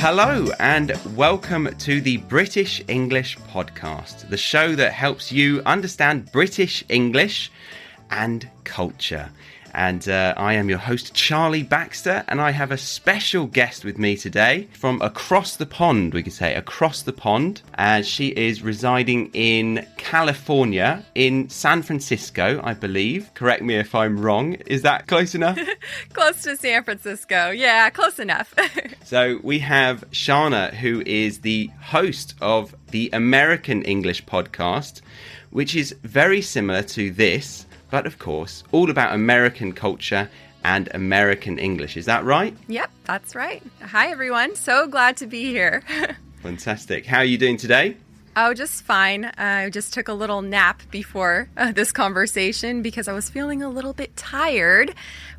Hello and welcome to the British English Podcast, the show that helps you understand British English and culture. And I am your host, Charlie Baxter, and I have a special guest with me today from across the pond, we could say, across the pond. And she is residing in California, in San Francisco, I believe. Correct me if I'm wrong. Is that close enough? Close to San Francisco. Yeah, close enough. So we have Shana, who is the host of the American English Podcast, which is very similar to this, but of course, all about American culture and American English. Is that right? Yep, that's right. Hi, everyone. So glad to be here. Fantastic. How are you doing today? Oh, just fine. I just took a little nap before this conversation because I was feeling a little bit tired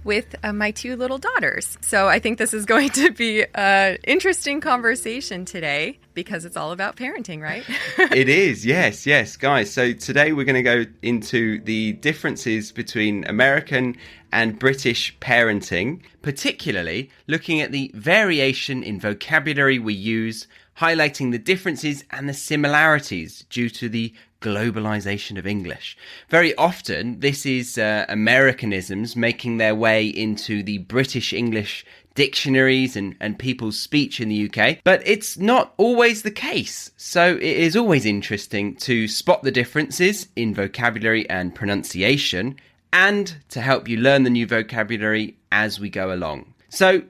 with my two little daughters. So I think this is going to be an interesting conversation today because it's all about parenting, right? It is, yes, guys. So today we're going to go into the differences between American and British parenting, particularly looking at the variation in vocabulary we use, highlighting the differences and the similarities due to the globalization of English. Very often, this is Americanisms making their way into the British English dictionaries and people's speech in the UK, but it's not always the case. So it is always interesting to spot the differences in vocabulary and pronunciation and to help you learn the new vocabulary as we go along. So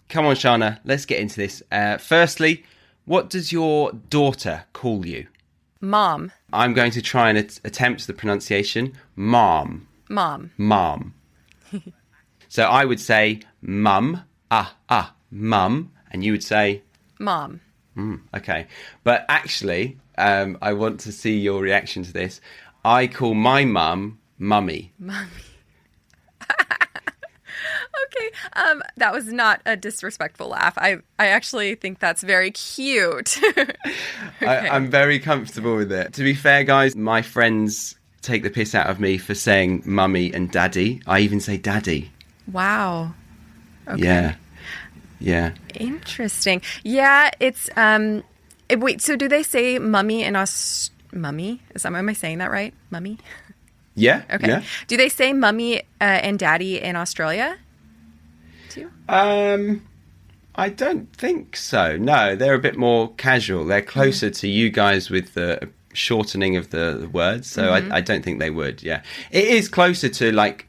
come on, Shana, let's get into this. Firstly, what does your daughter call you? Mom. I'm going to try and attempt the pronunciation. Mom. Mom. Mom. So I would say mum, mum, and you would say? Mom. Okay. But actually, I want to see your reaction to this. I call my mum Mummy. Mummy. Okay, that was not a disrespectful laugh. I actually think that's very cute. Okay. I'm very comfortable with it. To be fair, guys, my friends take the piss out of me for saying mummy and daddy. I even say daddy. Wow. Okay. Yeah. Interesting. Yeah, it's wait, so do they say mummy in mummy? Am I saying that right? Mummy? Yeah. Okay. Yeah. Do they say mummy and daddy in Australia too? I don't think so. No, they're a bit more casual. They're closer to you guys with the shortening of the words, so I don't think they would. Yeah, it is closer to like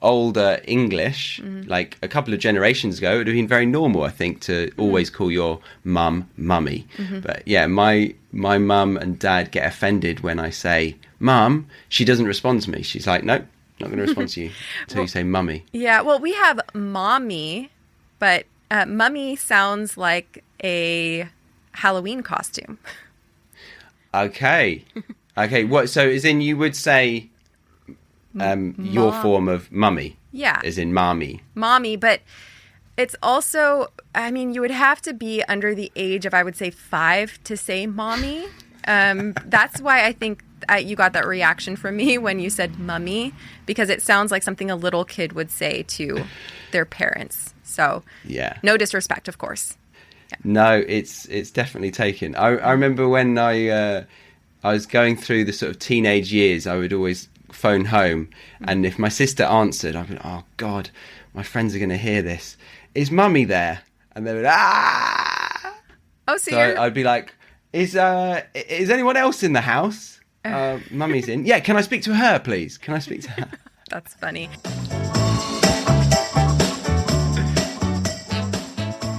older English. Like a couple of generations ago, it would have been very normal, I think, to always call your mum mummy. But yeah, my mum and dad get offended when I say mum. She doesn't respond to me. She's like, nope, not going to respond to you until you say mummy. Yeah, well, we have mommy, but mummy sounds like a Halloween costume. Okay. What? So, as in, you would say your form of mummy? Yeah. As in mommy. Mommy, but it's also, I mean, you would have to be under the age of, I would say, 5 to say mommy. That's why I think you got that reaction from me when you said mummy, because it sounds like something a little kid would say to their parents. So, yeah, no disrespect, of course. Yeah. No, it's definitely taken. I remember when I was going through the sort of teenage years, I would always phone home, and if my sister answered, I'd be, oh God, my friends are going to hear this. Is mummy there? And they would, ah! Oh, so I'd be like, is anyone else in the house? Mummy's in. Yeah, can I speak to her, please? Can I speak to her? That's funny.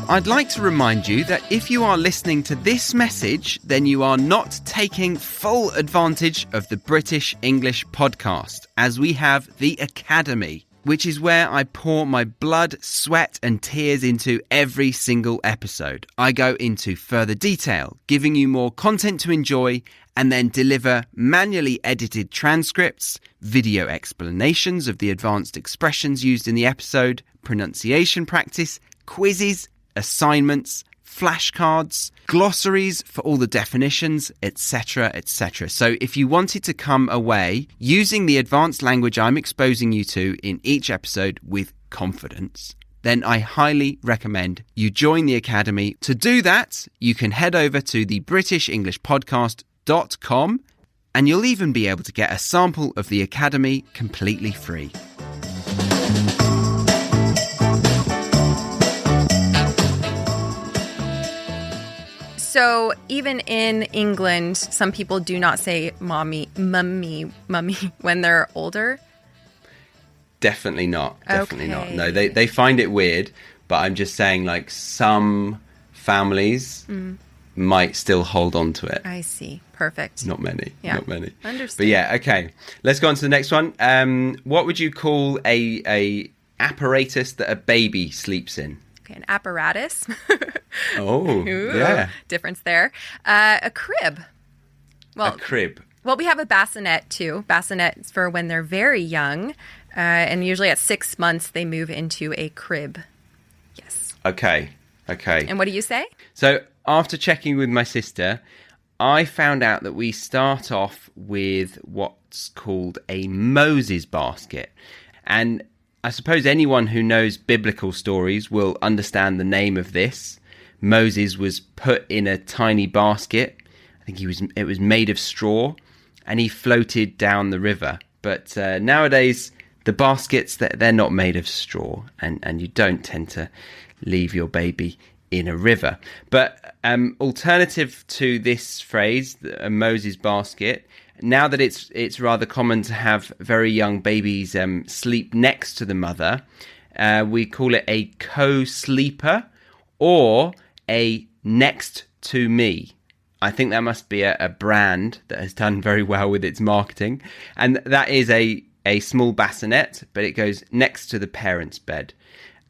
I'd like to remind you that if you are listening to this message, then you are not taking full advantage of the British English Podcast, as we have the Academy, which is where I pour my blood, sweat and tears into every single episode. I go into further detail, giving you more content to enjoy, and then deliver manually edited transcripts, video explanations of the advanced expressions used in the episode, pronunciation practice, quizzes, assignments, flashcards, glossaries for all the definitions, etc., etc. So if you wanted to come away using the advanced language I'm exposing you to in each episode with confidence, then I highly recommend you join the Academy. To do that, you can head over to the BritishEnglishPodcast.com and you'll even be able to get a sample of the Academy completely free. So even in England, some people do not say mummy when they're older. Definitely not. Definitely not. Okay. No, they find it weird, but I'm just saying like some families might still hold on to it. I see. Perfect. Not many. Yeah. Not many. Understood. But yeah, okay. Let's go on to the next one. What would you call a apparatus that a baby sleeps in? Okay, an apparatus. Oh, Ooh, yeah. difference there. A crib. Well, A crib. Well, we have a bassinet too. Bassinet is for when they're very young, and usually at 6 months they move into a crib. Yes. Okay. And what do you say? So after checking with my sister, I found out that we start off with what's called a Moses basket. And I suppose anyone who knows biblical stories will understand the name of this. Moses was put in a tiny basket. I think it was made of straw, and he floated down the river. But nowadays, the baskets, they're not made of straw, and you don't tend to leave your baby in a river. But alternative to this phrase, a Moses basket, now that it's rather common to have very young babies sleep next to the mother, we call it a co-sleeper or a next to me. I think that must be a brand that has done very well with its marketing. And that is a small bassinet, but it goes next to the parent's bed.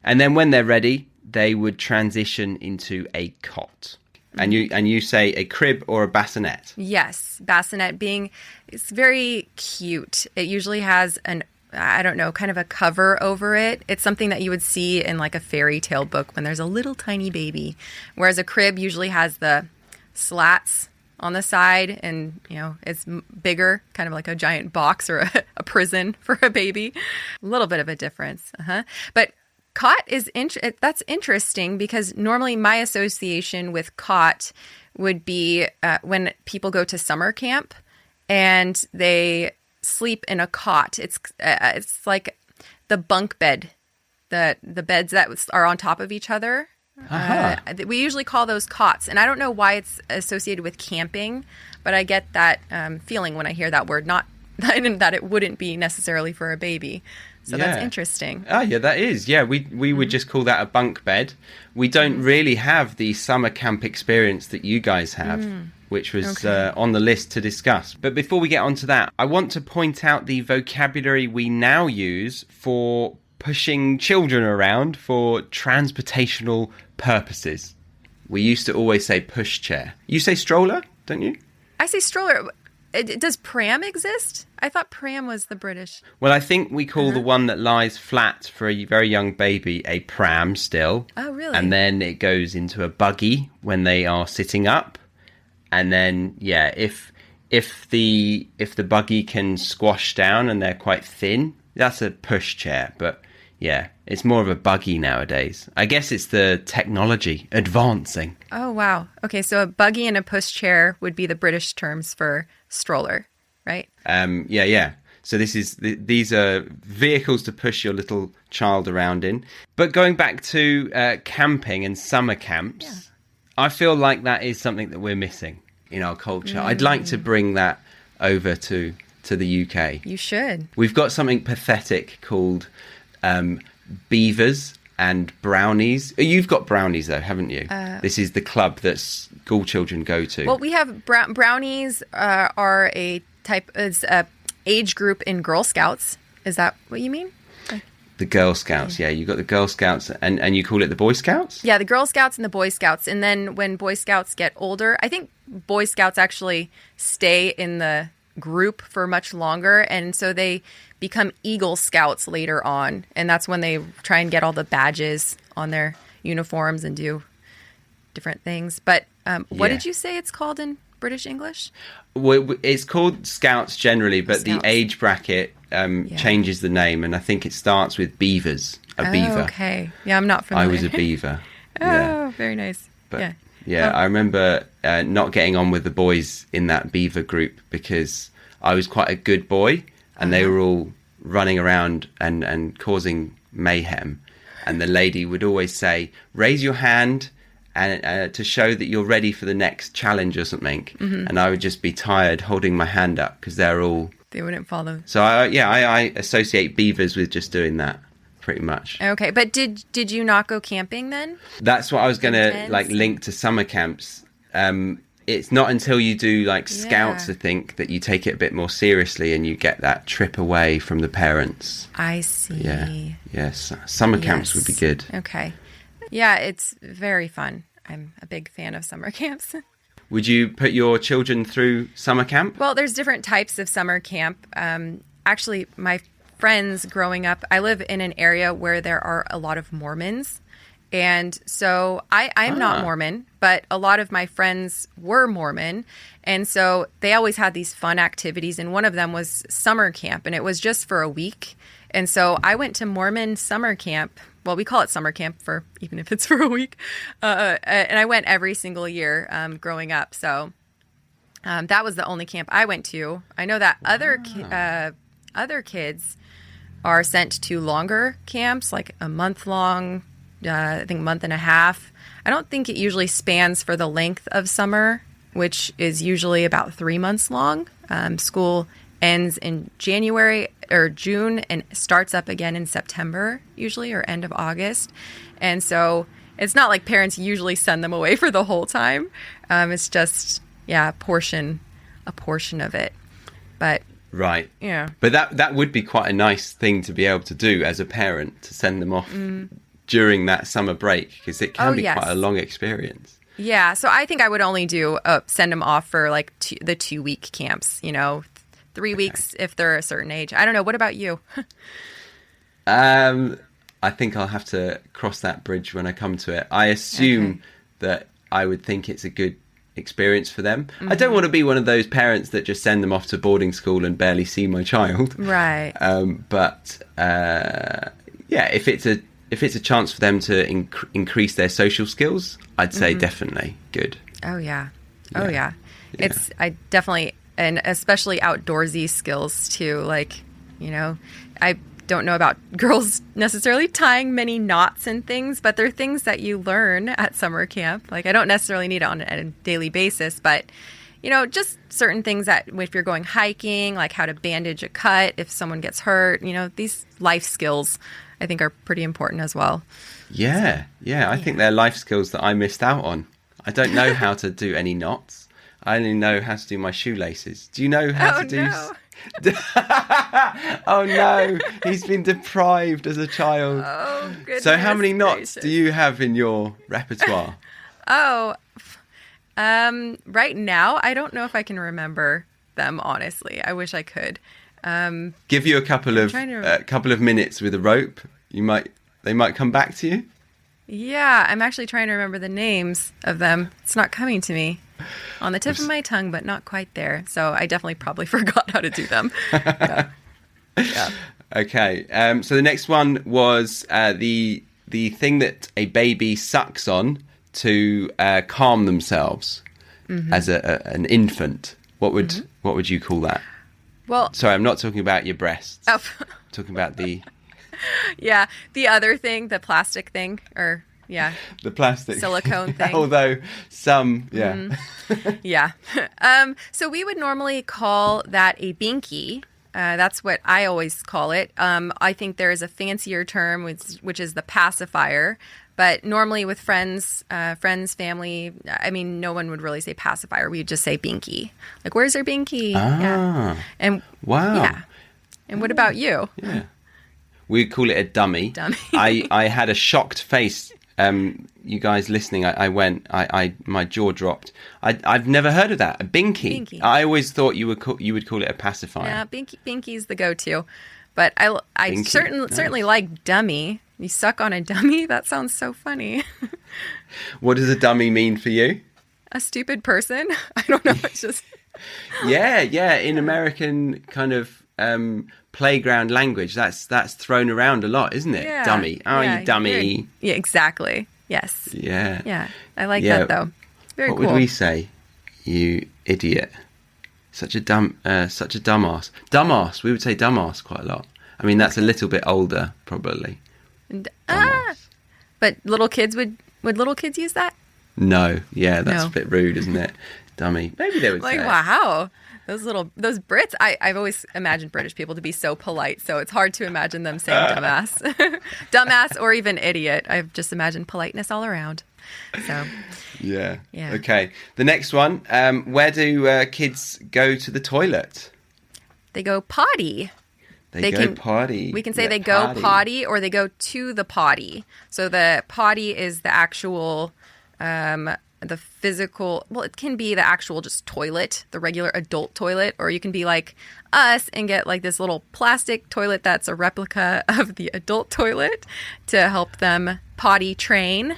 And then when they're ready, they would transition into a cot. And you say a crib or a bassinet? Yes, bassinet it's very cute. It usually has kind of a cover over it. It's something that you would see in like a fairy tale book when there's a little tiny baby. Whereas a crib usually has the slats on the side and, it's bigger, kind of like a giant box or a prison for a baby. A little bit of a difference. But cot that's interesting because normally my association with cot would be when people go to summer camp and they sleep in a cot. It's like the bunk bed, the beds that are on top of each other. We usually call those cots, and I don't know why it's associated with camping, but I get that feeling when I hear that word. Not that it wouldn't be necessarily for a baby. So that's interesting. Oh, yeah, that is. Yeah, we would just call that a bunk bed. We don't really have the summer camp experience that you guys have, which was on the list to discuss. But before we get onto that, I want to point out the vocabulary we now use for pushing children around for transportational purposes. We used to always say pushchair. You say stroller, don't you? I say stroller. Does pram exist? I thought pram was the British. Well, I think we call the one that lies flat for a very young baby a pram still. Oh, really? And then it goes into a buggy when they are sitting up. And then, yeah, if the buggy can squash down and they're quite thin, that's a pushchair. But yeah, it's more of a buggy nowadays. I guess it's the technology advancing. Oh, wow. Okay, so a buggy and a pushchair would be the British terms for stroller, right? Yeah. So these are vehicles to push your little child around in. But going back to camping and summer camps, I feel like that is something that we're missing in our culture. I'd like to bring that over to the UK. You should. We've got something pathetic called beavers and brownies. You've got brownies though, haven't you? This is the club that school children go to. Well, we have brownies are a age group in Girl Scouts. Is that what you mean? The Girl Scouts, yeah. You've got the Girl Scouts and you call it the Boy Scouts? Yeah, the Girl Scouts and the Boy Scouts. And then when Boy Scouts get older, I think Boy Scouts actually stay in the group for much longer. And so they become Eagle Scouts later on. And that's when they try and get all the badges on their uniforms and do different things. But what did you say it's called in British English? Well, it's called Scouts generally, but Scouts. the age bracket changes the name, and I think it starts with beavers a beaver. Okay. Yeah, I'm not I familiar. was a beaver. Oh, very nice. But Yeah. I remember not getting on with the boys in that beaver group because I was quite a good boy and they were all running around and causing mayhem. And the lady would always say, raise your hand and to show that you're ready for the next challenge or something. Mm-hmm. And I would just be tired holding my hand up because they're all... They wouldn't follow. So I associate beavers with just doing that. Pretty much. Okay, but did you not go camping then? That's what I was going to link to summer camps. It's not until you do scouts, I think, that you take it a bit more seriously and you get that trip away from the parents. I see. Yeah. Yes. Summer camps would be good. Okay. Yeah, it's very fun. I'm a big fan of summer camps. Would you put your children through summer camp? Well, there's different types of summer camp. Actually, my friends growing up, I live in an area where there are a lot of Mormons. And so I'm not Mormon, but a lot of my friends were Mormon. And so they always had these fun activities. And one of them was summer camp, and it was just for a week. And so I went to Mormon summer camp. Well, we call it summer camp even if it's for a week. And I went every single year growing up. So that was the only camp I went to. I know that other kids are sent to longer camps, like a month long, I think month and a half. I don't think it usually spans for the length of summer, which is usually about 3 months long. School ends in January or June and starts up again in September usually, or end of August. And so it's not like parents usually send them away for the whole time. It's just, a portion of it. But right. Yeah. But that would be quite a nice thing to be able to do as a parent, to send them off during that summer break, because it can be quite a long experience. Yeah. So I think I would only do send them off for like the 2-week camps, 3 weeks if they're a certain age. I don't know. What about you? I think I'll have to cross that bridge when I come to it. I assume that I would think it's a good experience for them. I don't want to be one of those parents that just send them off to boarding school and barely see my child. Right. But if it's a chance for them to increase their social skills, I'd say definitely good. Oh yeah. It's I definitely, and especially outdoorsy skills too. Like, I don't know about girls necessarily tying many knots and things, but they're things that you learn at summer camp. Like, I don't necessarily need it on a daily basis, but just certain things that if you're going hiking, like how to bandage a cut if someone gets hurt, these life skills I think are pretty important as well. Yeah. I think they're life skills that I missed out on. I don't know how to do any knots. I only know how to do my shoelaces. Do you know how to do... No. Oh no, he's been deprived as a child. Oh, goodness. So how many knots do you have in your repertoire? Right now, I don't know if I can remember them, honestly. I wish I could. Give you a couple of minutes with a rope. They might come back to you. Yeah, I'm actually trying to remember the names of them. It's not coming to me. On the tip of my tongue, but not quite there. So I definitely probably forgot how to do them. Yeah. Okay. So the next one was the thing that a baby sucks on to calm themselves as an infant. What would you call that? Well, sorry, I'm not talking about your breasts. Oh. I'm talking about the... Yeah, the other thing, the plastic thing, or... Yeah. The plastic. Silicone thing. Although some, Yeah. So we would normally call that a binky. That's what I always call it. I think there is a fancier term, which is the pacifier. But normally with friends, family, I mean, no one would really say pacifier. We'd just say binky. Like, where's our binky? Ah. Yeah. And wow. Yeah. And what about you? Yeah. We call it a dummy. I had a shocked face. You guys listening, my jaw dropped. I've never heard of that. A binky. I always thought you would call it a pacifier. Yeah, binky's the go-to. But I certainly like dummy. You suck on a dummy? That sounds so funny. What does a dummy mean for you? A stupid person? I don't know. It's just... Yeah. In American kind of playground language. That's thrown around a lot, isn't it? Yeah. Dummy. Oh, Yeah, you dummy. Yeah, exactly. Yes. Yeah. Yeah. I like that though. Very What cool. would we say? You idiot. Such a dumbass. Dumbass. We would say dumbass quite a lot. I mean, that's a little bit older, probably. But little kids would little kids use that? No. Yeah, that's No. a bit rude, isn't it? Dummy. Maybe they would Like, say it. wow. Those Brits, I've always imagined British people to be so polite, so it's hard to imagine them saying dumbass. Dumbass or even idiot. I've just imagined politeness all around. So, Yeah. Yeah. Okay. The next one. Where do kids go to the toilet? they go potty. They go potty. We can say Yeah, they go potty or they go to the potty. So the potty is the actual, the physical, well, it can be the actual just toilet, the regular adult toilet, or you can be like us and get like this little plastic toilet that's a replica of the adult toilet to help them potty train.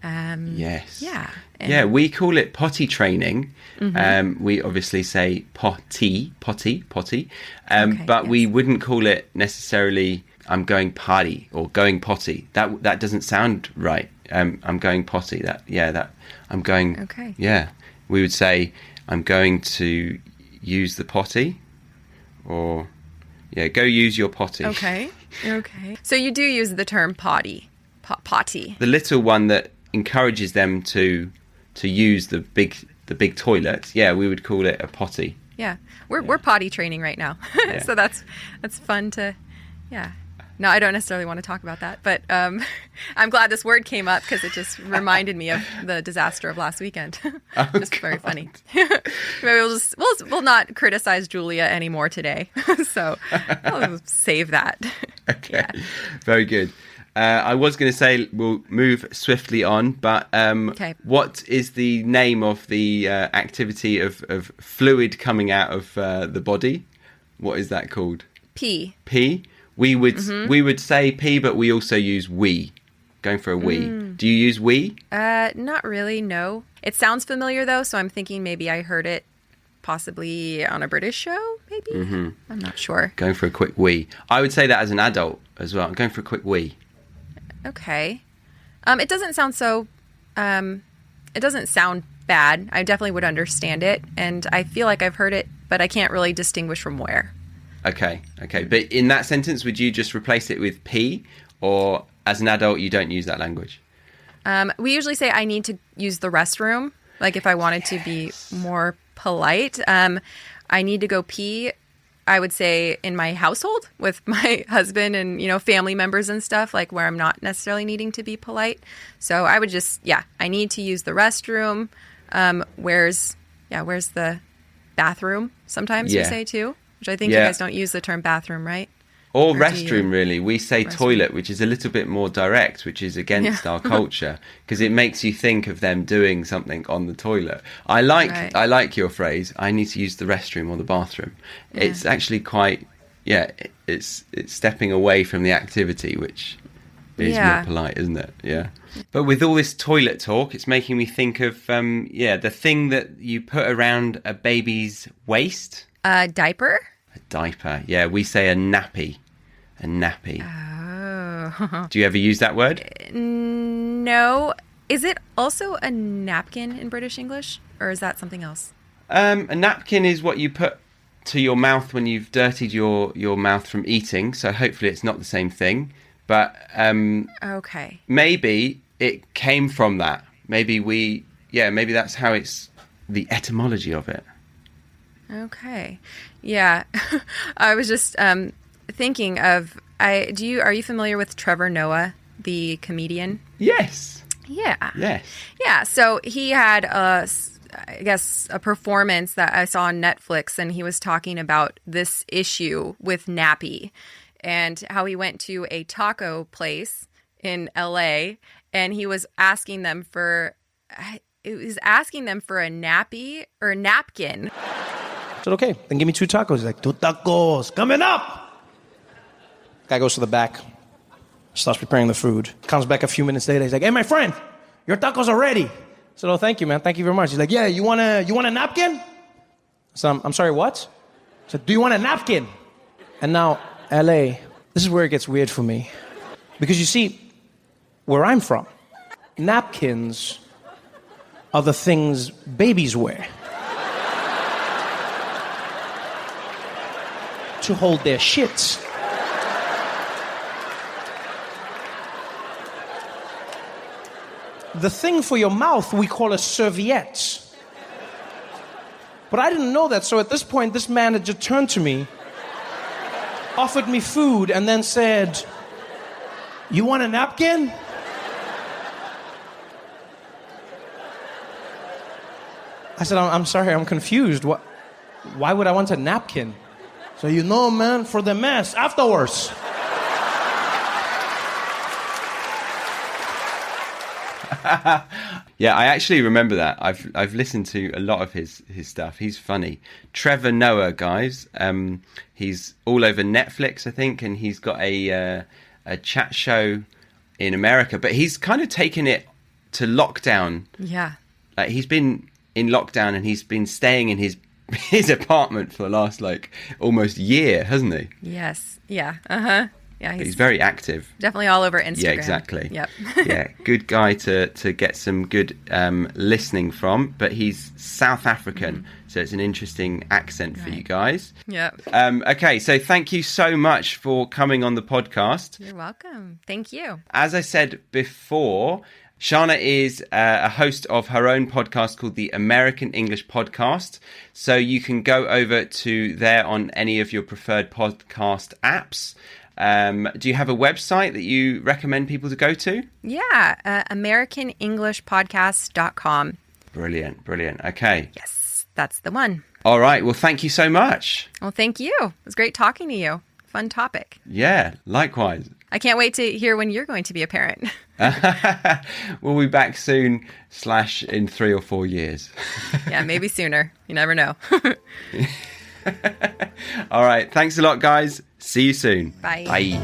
Yes. Yeah. Yeah, we call it potty training. We obviously say potty. But we wouldn't call it necessarily I'm going potty or going potty. That doesn't sound right. I'm going potty. I'm going. Okay. Yeah, we would say I'm going to use the potty, or go use your potty. Okay. So you do use the term potty. Potty. The little one that encourages them to use the big toilet. Yeah, we would call it a potty. Yeah. We're potty training right now. Yeah. So that's fun to, yeah. No, I don't necessarily want to talk about that, but I'm glad this word came up because it just reminded me of the disaster of last weekend. Just very funny. Maybe we'll not criticize Julia anymore today. So I'll save that. Okay. Very good. I was going to say we'll move swiftly on, but Okay. What is the name of the activity of fluid coming out of the body? What is that called? Pee. Pee. We would say pee, but we also use wee. Going for a wee. Do you use wee? Not really, no. It sounds familiar though, so I'm thinking maybe I heard it possibly on a British show, maybe? I'm not sure. Going for a quick wee. I would say that as an adult as well. I'm going for a quick wee. Okay. It doesn't sound so, it doesn't sound bad. I definitely would understand it, and I feel like I've heard it, but I can't really distinguish from where. Okay. But in that sentence, would you just replace it with pee, or as an adult, you don't use that language? We usually say I need to use the restroom, like if I wanted to be more polite. I need to go pee, I would say, in my household with my husband and, family members and stuff, like where I'm not necessarily needing to be polite. So I would just, I need to use the restroom. Where's the bathroom? Sometimes we say too, which I think you guys don't use the term bathroom, right? Or Or do restroom, you? really. We say toilet, which is a little bit more direct, which is against our culture, because it makes you think of them doing something on the toilet. I like your phrase, I need to use the restroom or the bathroom. Yeah. It's actually quite, it's stepping away from the activity, which is more polite, isn't it? Yeah. But with all this toilet talk, it's making me think of, the thing that you put around a baby's waist. Diaper? A diaper. Yeah, we say a nappy. A nappy. Oh. Do you ever use that word? No. Is it also a napkin in British English, or is that something else? A napkin is what you put to your mouth when you've dirtied your mouth from eating, so hopefully it's not the same thing. But Okay. maybe it came from that. Maybe that's how it's the etymology of it. Okay. Yeah. I was just thinking of are you familiar with Trevor Noah, the comedian? Yes. Yeah. Yes. Yeah, so he had a performance that I saw on Netflix, and he was talking about this issue with nappy and how he went to a taco place in LA and he was asking them for a nappy or napkin. I said, okay, then give me 2 tacos. He's like, 2 tacos, coming up. Guy goes to the back, starts preparing the food. Comes back a few minutes later. He's like, hey, my friend, your tacos are ready. I said, oh, thank you, man. Thank you very much. He's like, yeah, you want a napkin? I said, I'm sorry, what? I said, do you want a napkin? And now, LA, this is where it gets weird for me. Because you see, where I'm from, napkins are the things babies wear to hold their shits. The thing for your mouth we call a serviette. But I didn't know that, so at this point, this man had just turned to me, offered me food, and then said, "You want a napkin?" I said, I'm sorry, I'm confused. Why would I want a napkin? So, you know, man, for the mess, afterwards. Yeah, I actually remember that. I've listened to a lot of his stuff. He's funny. Trevor Noah, guys. He's all over Netflix, I think, and he's got a chat show in America. But he's kind of taken it to lockdown. Yeah. Like, he's been in lockdown and he's been staying in his apartment for the last almost year, hasn't he? Yes. Yeah. Uh-huh. Yeah, He's very active. Definitely all over Instagram. Yeah, exactly. Yep. Yeah, good guy to get some good listening from. But he's South African, so it's an interesting accent for you guys. Yep. Okay, so thank you so much for coming on the podcast. You're welcome. Thank you. As I said before, Shana is a host of her own podcast called the American English Podcast. So you can go over to there on any of your preferred podcast apps. Do you have a website that you recommend people to go to? Yeah, AmericanEnglishPodcast.com. Brilliant. Okay. Yes, that's the one. All right. Well, thank you so much. Well, thank you. It was great talking to you. Fun topic. Yeah, likewise. I can't wait to hear when you're going to be a parent. We'll be back soon / in 3 or 4 years. Yeah, maybe sooner. You never know. All right. Thanks a lot, guys. See you soon. Bye. Bye.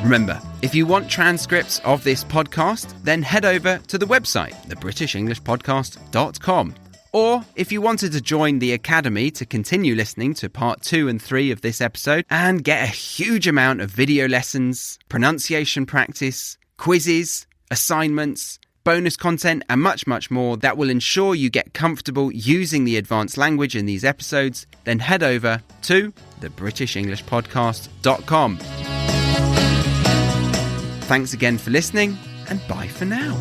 Remember, if you want transcripts of this podcast, then head over to the website, thebritishenglishpodcast.com. Or if you wanted to join the Academy to continue listening to part 2 and 3 of this episode and get a huge amount of video lessons, pronunciation practice, quizzes, assignments, bonus content, and much, much more that will ensure you get comfortable using the advanced language in these episodes, then head over to thebritishenglishpodcast.com. Thanks again for listening, and bye for now.